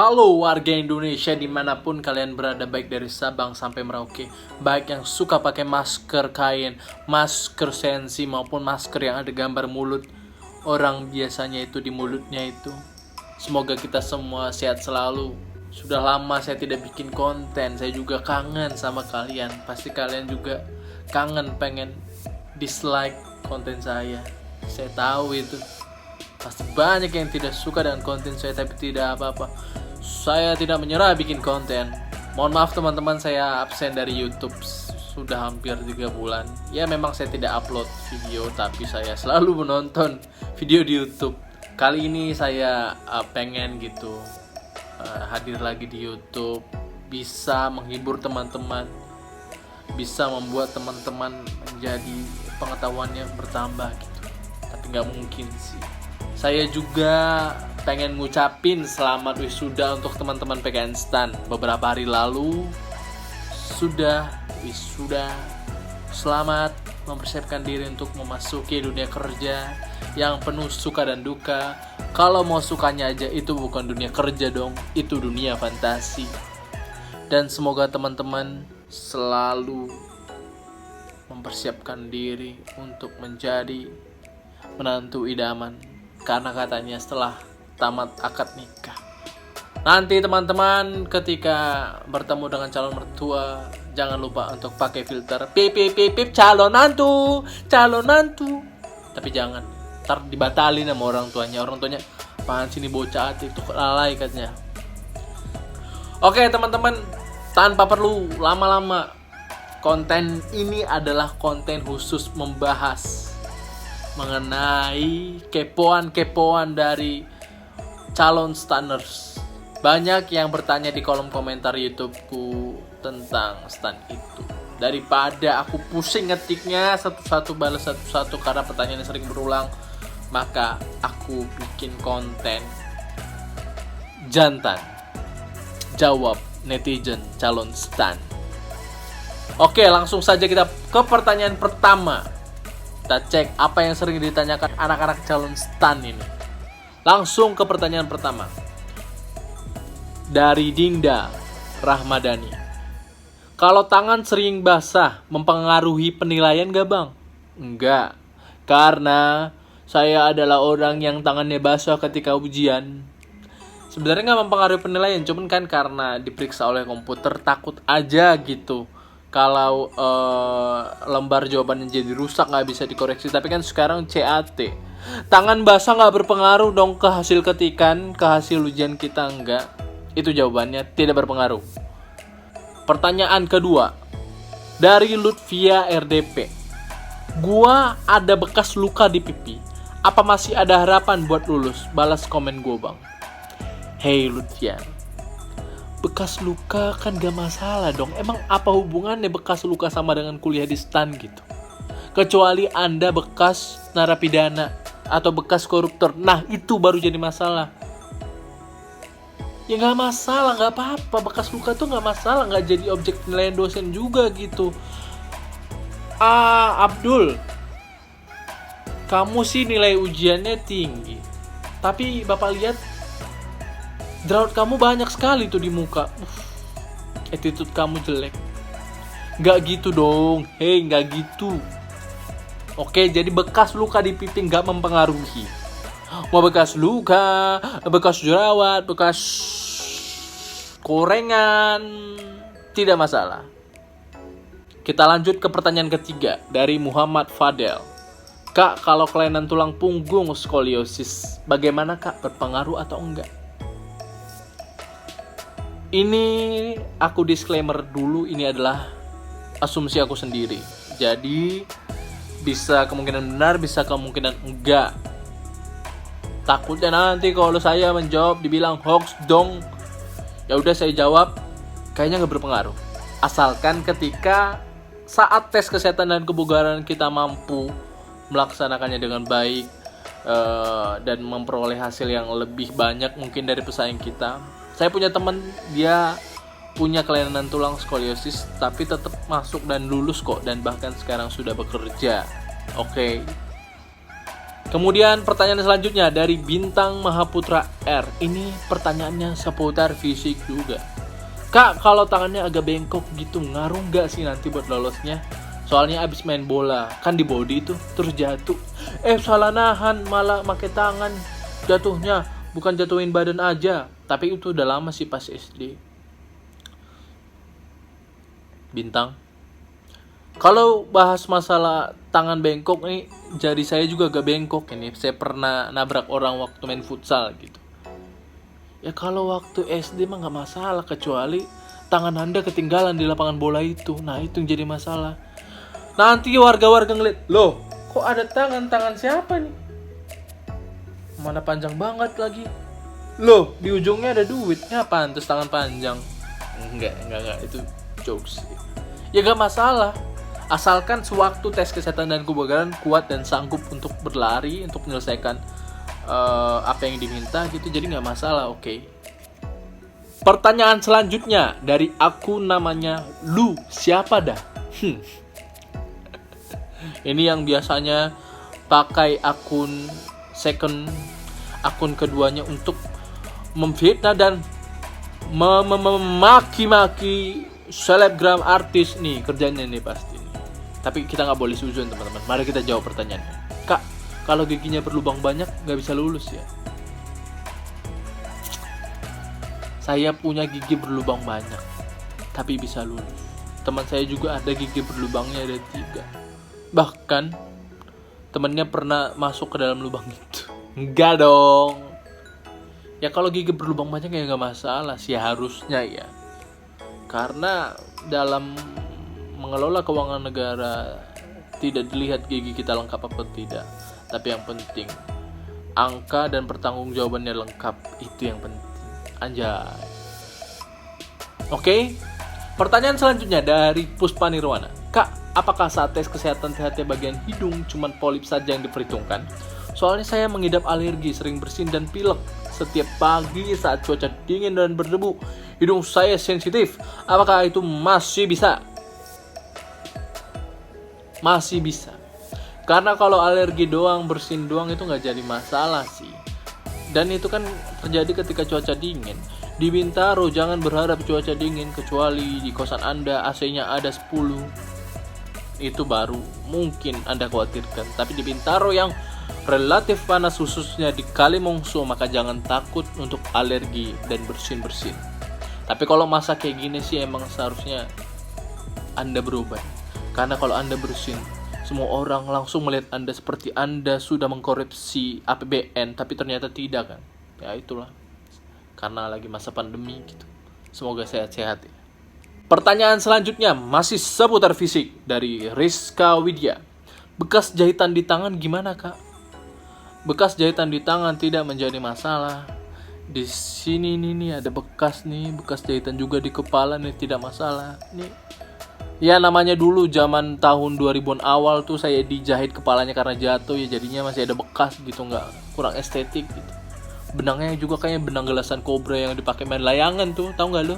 Halo warga Indonesia dimanapun kalian berada, baik dari Sabang sampai Merauke, baik yang suka pakai masker kain, masker sensi maupun masker yang ada gambar mulut orang biasanya itu di mulutnya itu. Semoga kita semua sehat selalu. Sudah lama saya tidak bikin konten, saya juga kangen sama kalian. Pasti kalian juga kangen pengen dislike konten saya. Saya tahu itu. Pasti banyak yang tidak suka dengan konten saya, tapi tidak apa-apa. Saya tidak menyerah bikin konten. Mohon maaf teman-teman, saya absen dari YouTube sudah hampir 3 bulan. Ya memang saya tidak upload video, tapi saya selalu menonton video di YouTube. Kali ini saya pengen gitu hadir lagi di YouTube, bisa menghibur teman-teman, bisa membuat teman-teman menjadi pengetahuannya bertambah gitu. Tapi nggak mungkin sih. Saya juga pengen ngucapin selamat wisuda untuk teman-teman PKN STAN. Beberapa hari lalu sudah wisuda. Selamat mempersiapkan diri untuk memasuki dunia kerja yang penuh suka dan duka. Kalau mau sukanya aja itu bukan dunia kerja dong, itu dunia fantasi. Dan semoga teman-teman selalu mempersiapkan diri untuk menjadi menantu idaman. Karena katanya setelah tamat akad nikah, nanti teman-teman ketika bertemu dengan calon mertua, jangan lupa untuk pakai filter pip pip pip pip calon nantu. Tapi jangan, ntar dibatalin sama orang tuanya. Apaan sih ini bocah itu lalai katanya. Oke teman-teman, tanpa perlu lama-lama, konten ini adalah konten khusus membahas mengenai kepoan dari calon stanners. Banyak yang bertanya di kolom komentar YouTubeku tentang stan itu. Daripada aku pusing ngetiknya satu-satu, balas satu-satu karena pertanyaannya sering berulang, maka aku bikin konten jantan jawab netizen calon stan. Oke, langsung saja kita ke pertanyaan pertama. Kita cek apa yang sering ditanyakan anak-anak calon stan ini. Langsung ke pertanyaan pertama. Dari Dinda Rahmadani. Kalau tangan sering basah mempengaruhi penilaian gak bang? Enggak. Karena saya adalah orang yang tangannya basah ketika ujian. Sebenarnya gak mempengaruhi penilaian, cuman kan karena diperiksa oleh komputer, takut aja gitu kalau lembar jawabannya jadi rusak, nggak bisa dikoreksi. Tapi kan sekarang CAT, tangan basah nggak berpengaruh dong ke hasil ketikan, ke hasil ujian kita. Enggak, itu jawabannya tidak berpengaruh. Pertanyaan kedua dari Lutfia RDP. Gua ada bekas luka di pipi, apa masih ada harapan buat lulus? Balas komen gua bang. Hey Lutfia, bekas luka kan gak masalah dong. Emang apa hubungannya bekas luka sama dengan kuliah di STAN gitu? Kecuali Anda bekas narapidana atau bekas koruptor. Nah itu baru jadi masalah. Ya gak masalah, gak apa-apa. Bekas luka tuh gak masalah, gak jadi objek penilaian dosen juga gitu. Abdul, kamu sih nilai ujiannya tinggi, tapi bapak lihat jerawat kamu banyak sekali tuh di muka. Attitude kamu jelek. Gak gitu dong. Hei, gak gitu. Oke, jadi bekas luka di pipi gak mempengaruhi. Mau bekas luka, bekas jerawat, bekas korengan, tidak masalah. Kita lanjut ke pertanyaan ketiga dari Muhammad Fadel. Kak, kalau kelainan tulang punggung skoliosis, bagaimana kak, berpengaruh atau enggak? Ini aku disclaimer dulu, ini adalah asumsi aku sendiri. Jadi bisa kemungkinan benar, bisa kemungkinan enggak. Takutnya nanti kalau saya menjawab dibilang hoax dong. Ya udah saya jawab, kayaknya enggak berpengaruh. Asalkan ketika saat tes kesehatan dan kebugaran kita mampu melaksanakannya dengan baik dan memperoleh hasil yang lebih banyak mungkin dari pesaing kita. Saya punya teman, dia punya kelainan tulang skoliosis, tapi tetap masuk dan lulus kok, dan bahkan sekarang sudah bekerja. Oke. Kemudian pertanyaan selanjutnya dari Bintang Mahaputra R. Ini pertanyaannya seputar fisik juga. Kak, kalau tangannya agak bengkok gitu, ngaruh gak sih nanti buat lolosnya? Soalnya abis main bola, kan di body itu, terus jatuh. Salah nahan, malah pakai tangan jatuhnya. Bukan jatuhin badan aja. Tapi itu udah lama sih pas SD. Bintang. Kalau bahas masalah tangan bengkok nih, jari saya juga agak bengkok ini. Saya pernah nabrak orang waktu main futsal gitu. Ya kalau waktu SD mah gak masalah, kecuali tangan Anda ketinggalan di lapangan bola itu. Nah itu yang jadi masalah. Nanti warga-warga ngeliat, loh kok ada tangan siapa nih? Mana panjang banget lagi. Loh di ujungnya ada duitnya, pantes tangan panjang. Enggak, itu jokes. Ya gak masalah, asalkan sewaktu tes kesehatan dan kebugaran kuat dan sanggup untuk berlari, untuk menyelesaikan apa yang diminta gitu, jadi nggak masalah, oke. Pertanyaan selanjutnya dari akun namanya Lu siapa dah? Ini yang biasanya pakai akun second, akun keduanya untuk memfitnah dan memaki-maki selebgram artis nih, kerjanya nih pasti. Tapi kita nggak boleh suzon teman-teman. Mari kita jawab pertanyaannya. Kak, kalau giginya berlubang banyak nggak bisa lulus ya? Saya punya gigi berlubang banyak, tapi bisa lulus. Teman saya juga ada gigi berlubangnya ada 3. Bahkan temannya pernah masuk ke dalam lubang itu. Enggak dong. Ya kalau gigi berlubang banyak ya nggak masalah sih harusnya ya. Karena dalam mengelola keuangan negara tidak dilihat gigi kita lengkap apa tidak. Tapi yang penting angka dan pertanggungjawabannya lengkap, itu yang penting. Anjay. Oke. Pertanyaan selanjutnya dari Puspa Nirwana. Kak, apakah saat tes kesehatan THT bagian hidung cuman polip saja yang diperhitungkan? Soalnya saya mengidap alergi, sering bersin dan pilek. Setiap pagi saat cuaca dingin dan berdebu, hidung saya sensitif. Apakah itu masih bisa? Masih bisa. Karena kalau alergi doang, bersin doang itu nggak jadi masalah sih. Dan itu kan terjadi ketika cuaca dingin. Di Bintaro jangan berharap cuaca dingin, kecuali di kosan Anda AC-nya ada 10. Itu baru mungkin Anda khawatirkan. Tapi di Bintaro yang relatif panas, khususnya di Kalimongso, maka jangan takut untuk alergi dan bersin-bersin. Tapi kalau masa kayak gini sih emang seharusnya Anda berobat. Karena kalau Anda bersin, semua orang langsung melihat Anda seperti Anda sudah mengkorupsi APBN, tapi ternyata tidak kan. Ya itulah, karena lagi masa pandemi gitu. Semoga sehat-sehat ya. Pertanyaan selanjutnya masih seputar fisik dari Rizka Widya. Bekas jahitan di tangan gimana kak? Bekas jahitan di tangan tidak menjadi masalah. Di sini nih ada bekas nih, bekas jahitan juga di kepala nih, tidak masalah. Nih, ya namanya dulu zaman tahun 2000-an awal tuh saya dijahit kepalanya karena jatuh, ya jadinya masih ada bekas gitu, nggak kurang estetik gitu. Benangnya juga kayaknya benang gelasan kobra yang dipakai main layangan tuh, tahu nggak lo?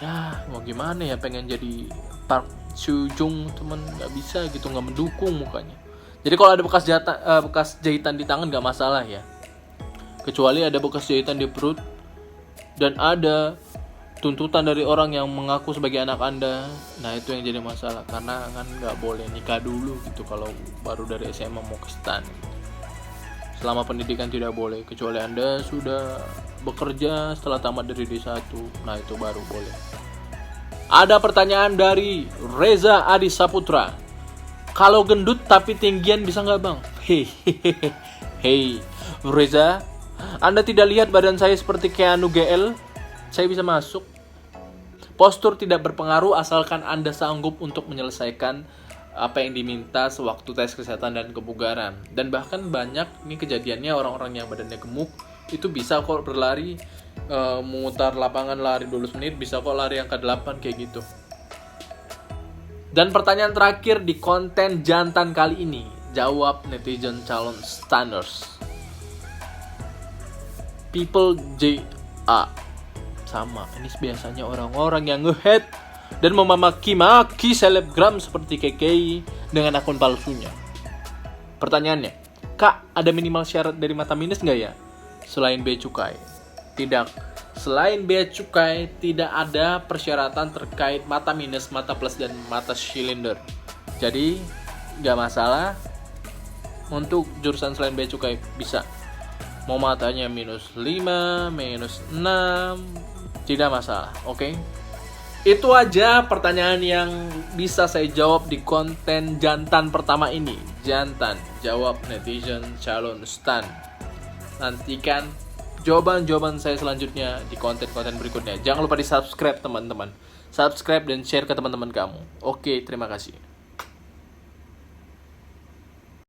Ya mau gimana ya, pengen jadi Park Seo-joong temen nggak bisa gitu, nggak mendukung mukanya. Jadi kalau ada bekas jahitan di tangan nggak masalah ya, kecuali ada bekas jahitan di perut dan ada tuntutan dari orang yang mengaku sebagai anak Anda. Nah itu yang jadi masalah, karena kan nggak boleh nikah dulu gitu kalau baru dari SMA mau ke STAN. Selama pendidikan tidak boleh, kecuali Anda sudah bekerja setelah tamat dari D1. Nah itu baru boleh. Ada pertanyaan dari Reza Adi Saputra. Kalau gendut tapi tinggian bisa nggak bang? Hei Reza, Anda tidak lihat badan saya seperti Keanu GL? Saya bisa masuk. Postur tidak berpengaruh asalkan Anda sanggup untuk menyelesaikan apa yang diminta sewaktu tes kesehatan dan kebugaran. Dan bahkan banyak nih kejadiannya orang-orang yang badannya gemuk itu bisa kok berlari, memutar lapangan lari 12 menit, bisa kok lari angka 8 kayak gitu. Dan pertanyaan terakhir di konten jantan kali ini, jawab netizen calon standers. People JA. Sama, ini biasanya orang-orang yang nge-hate dan memaki-maki selebgram seperti KKI dengan akun palsunya. Pertanyaannya, Kak, ada minimal syarat dari mata minus nggak ya? Selain bea cukai. Tidak. Selain bea cukai, tidak ada persyaratan terkait mata minus, mata plus, dan mata silinder. Jadi, nggak masalah untuk jurusan selain bea cukai, bisa. Mau matanya minus 5, minus 6, tidak masalah, oke? Itu aja pertanyaan yang bisa saya jawab di konten jantan pertama ini. Jantan, jawab netizen calon stan. Nantikan jawaban-jawaban saya selanjutnya di konten-konten berikutnya. Jangan lupa di subscribe teman-teman. Subscribe dan share ke teman-teman kamu. Oke, terima kasih.